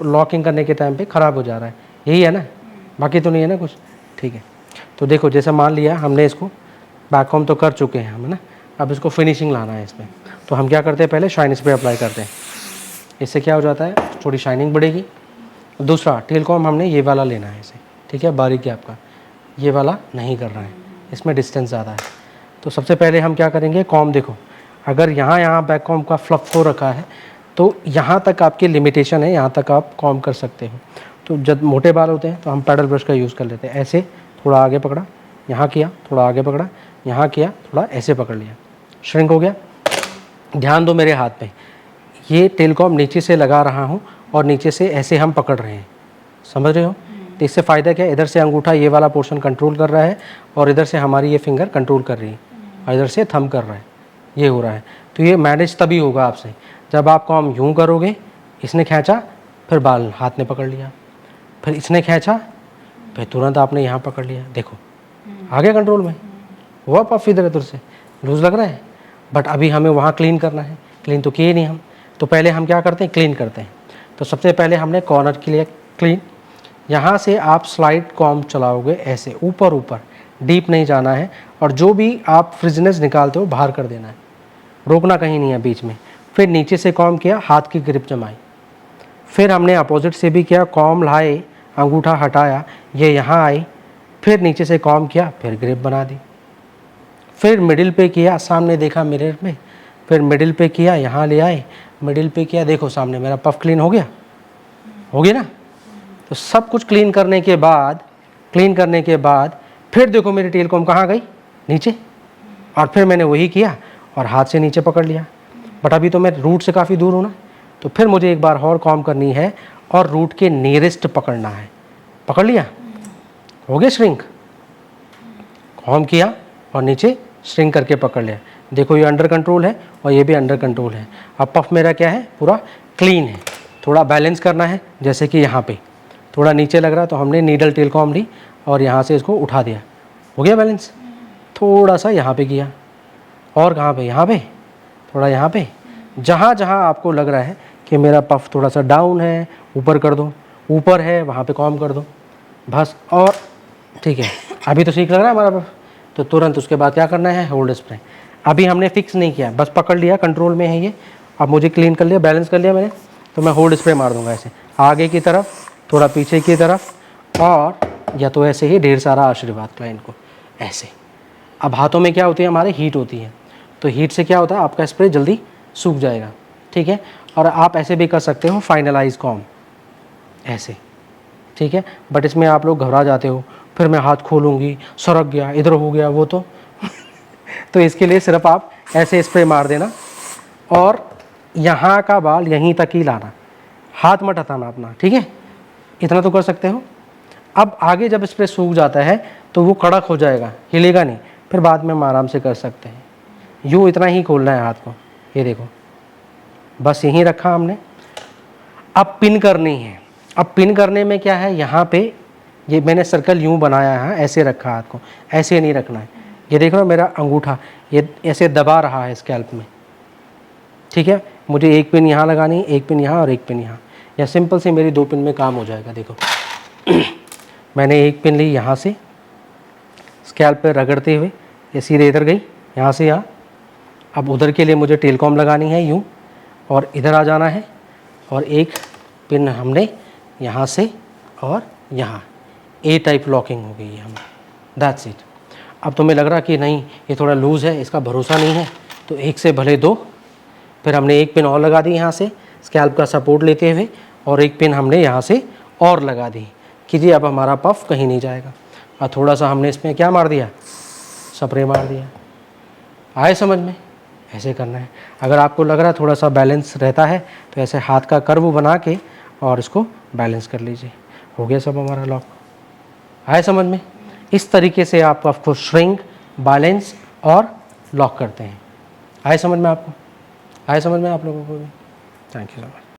Locking करने के time पे ख़राब हो जा रहा है, यही है ना, बाकी तो नहीं है ना कुछ। ठीक है, तो देखो जैसे मान लिया हमने इसको बैक कॉम तो कर चुके हैं हम, है ना। अब इसको फिनिशिंग लाना है इसमें, तो हम क्या करते हैं, पहले शाइन स्प्रे अप्लाई करते हैं। इससे क्या हो जाता है, थोड़ी शाइनिंग बढ़ेगी। दूसरा टेल कॉम हमने ये वाला लेना है इसे, ठीक है, बारीक गैप का, ये वाला नहीं करना है, इसमें डिस्टेंस ज़्यादा है। तो सबसे पहले हम क्या करेंगे, कॉम देखो, अगर यहाँ बैक कॉम का फ्लफ हो रखा है तो यहाँ तक आपकी लिमिटेशन है, यहाँ तक आप कॉम कर सकते हो। तो जब मोटे बाल होते हैं तो हम पैडल ब्रश का यूज़ कर लेते हैं। ऐसे थोड़ा आगे पकड़ा, यहाँ किया, थोड़ा आगे पकड़ा, यहाँ किया, थोड़ा ऐसे पकड़ लिया, श्रिंक हो गया। ध्यान दो मेरे हाथ पे, ये टेल कॉम नीचे से लगा रहा हूँ और नीचे से ऐसे हम पकड़ रहे हैं, समझ रहे हो। तो इससे फ़ायदा क्या है, इधर से अंगूठा ये वाला पोर्शन कंट्रोल कर रहा है और इधर से हमारी ये फिंगर कंट्रोल कर रही है और इधर से थंब कर रहा है, ये हो रहा है। तो ये मैनेज तभी होगा आपसे जब आप कॉम यूँ करोगे, इसने खींचा, फिर बाल हाथ ने पकड़ लिया, फिर इसने खींचा, फिर तुरंत आपने यहाँ पकड़ लिया, देखो आ गया कंट्रोल में। हुआ पफ इधर उधर से लूज़ लग रहा है, बट अभी हमें वहाँ क्लीन करना है, क्लीन तो किए नहीं हम। तो पहले हम क्या करते हैं, क्लीन करते हैं। तो सबसे पहले हमने कॉर्नर के लिए क्लीन, यहाँ से आप स्लाइड कॉम चलाओगे ऐसे ऊपर ऊपर, डीप नहीं जाना है, और जो भी आप फ्रिजनेस निकालते हो बाहर कर देना है, रोकना कहीं नहीं है बीच में। फिर नीचे से कॉम किया, हाथ की ग्रिप जमाई। फिर हमने अपोजिट से भी किया, कॉम लाए, अंगूठा हटाया, ये यहाँ आई, फिर नीचे से कॉम किया, फिर ग्रिप बना दी। फिर मिडिल पे किया, सामने देखा मिरर में, फिर मिडिल पे किया, यहाँ ले आए, मिडिल पे किया, देखो सामने मेरा पफ क्लीन हो गया, हो गया ना। तो सब कुछ क्लीन करने के बाद फिर देखो मेरी टेल कॉम कहाँ गई, नीचे, और फिर मैंने वही किया और हाथ से नीचे पकड़ लिया। बट अभी तो मैं रूट से काफ़ी दूर हूँ ना, तो फिर मुझे एक बार और कॉम करनी है और रूट के नियरेस्ट पकड़ना है। पकड़ लिया, हो गया श्रिंक, कॉम किया और नीचे श्रिंक करके पकड़ लिया। देखो ये अंडर कंट्रोल है और ये भी अंडर कंट्रोल है। अब पफ मेरा क्या है, पूरा क्लीन है। थोड़ा बैलेंस करना है, जैसे कि यहाँ पे थोड़ा नीचे लग रहा है तो हमने नीडल टेल कॉम ली और यहाँ से इसको उठा दिया, हो गया बैलेंस। थोड़ा सा यहाँ पे किया, और कहाँ पे, यहाँ पे, थोड़ा यहाँ पे, जहाँ जहाँ आपको लग रहा है कि मेरा पफ थोड़ा सा डाउन है, ऊपर कर दो, ऊपर है वहाँ पे कॉम कर दो बस। और ठीक है, अभी तो ठीक लग रहा है हमारा पफ, तो तुरंत उसके बाद क्या करना है, होल्ड स्प्रे। अभी हमने फिक्स नहीं किया, बस पकड़ लिया, कंट्रोल में है ये। अब मुझे क्लीन कर लिया, बैलेंस कर लिया मैंने, तो मैं होल्ड स्प्रे मार दूंगा ऐसे, आगे की तरफ, थोड़ा पीछे की तरफ, और या तो ऐसे ही ढेर सारा आशीर्वाद क्लाइंट को ऐसे। अब हाथों में क्या होती है, हमारे हीट होती है, तो हीट से क्या होता है, आपका स्प्रे जल्दी सूख जाएगा, ठीक है। और आप ऐसे भी कर सकते हो, फाइनलाइज कॉम ऐसे, ठीक है। बट इसमें आप लोग घबरा जाते हो, फिर मैं हाथ खोलूँगी, सरक गया, इधर हो गया, वो तो तो इसके लिए सिर्फ आप ऐसे स्प्रे मार देना और यहाँ का बाल यहीं तक ही लाना, हाथ मत हटाना अपना, ठीक है। इतना तो कर सकते हो। अब आगे जब स्प्रे सूख जाता है तो वो कड़क हो जाएगा, हिलेगा नहीं, फिर बाद में हम आराम से कर सकते हैं। यूँ इतना ही खोलना है हाथ को, ये देखो, बस यहीं रखा हमने। अब पिन करनी है। अब पिन करने में क्या है, यहाँ पे ये मैंने सर्कल यूँ बनाया है, ऐसे रखा हाथ को, ऐसे नहीं रखना है। ये देख रहे हो मेरा अंगूठा ये ऐसे दबा रहा है स्कैल्प में, ठीक है। मुझे एक पिन यहाँ लगानी, एक पिन यहाँ और एक पिन यहाँ, या सिंपल से मेरी 2 पिन में काम हो जाएगा। देखो मैंने एक पिन ली यहाँ से स्कैल्प पे रगड़ते हुए, ये सीधे इधर गई, यहाँ से यहाँ। अब उधर के लिए मुझे टेल कॉम लगानी है यूँ, और इधर आ जाना है, और एक पिन हमने यहाँ से और यहाँ, ए टाइप लॉकिंग हो गई है हमारी, दैट्स इट। अब तुम्हें लग रहा कि नहीं ये थोड़ा लूज़ है, इसका भरोसा नहीं है, तो एक से भले 2, फिर हमने एक पिन और लगा दी यहाँ से स्कैल्प का सपोर्ट लेते हुए, और एक पिन हमने यहाँ से और लगा दी कि जी अब हमारा पफ कहीं नहीं जाएगा। और थोड़ा सा हमने इसमें क्या मार दिया, स्प्रे मार दिया। आए समझ में, ऐसे करना है। अगर आपको लग रहा है थोड़ा सा बैलेंस रहता है तो ऐसे हाथ का कर्व बना के और इसको बैलेंस कर लीजिए, हो गया सब हमारा लॉक। आए समझ में, इस तरीके से आप पफ को श्रिंक, बैलेंस और लॉक करते हैं। आए समझ में आपको, आए समझ में आप लोगों को भी। Thank you so much.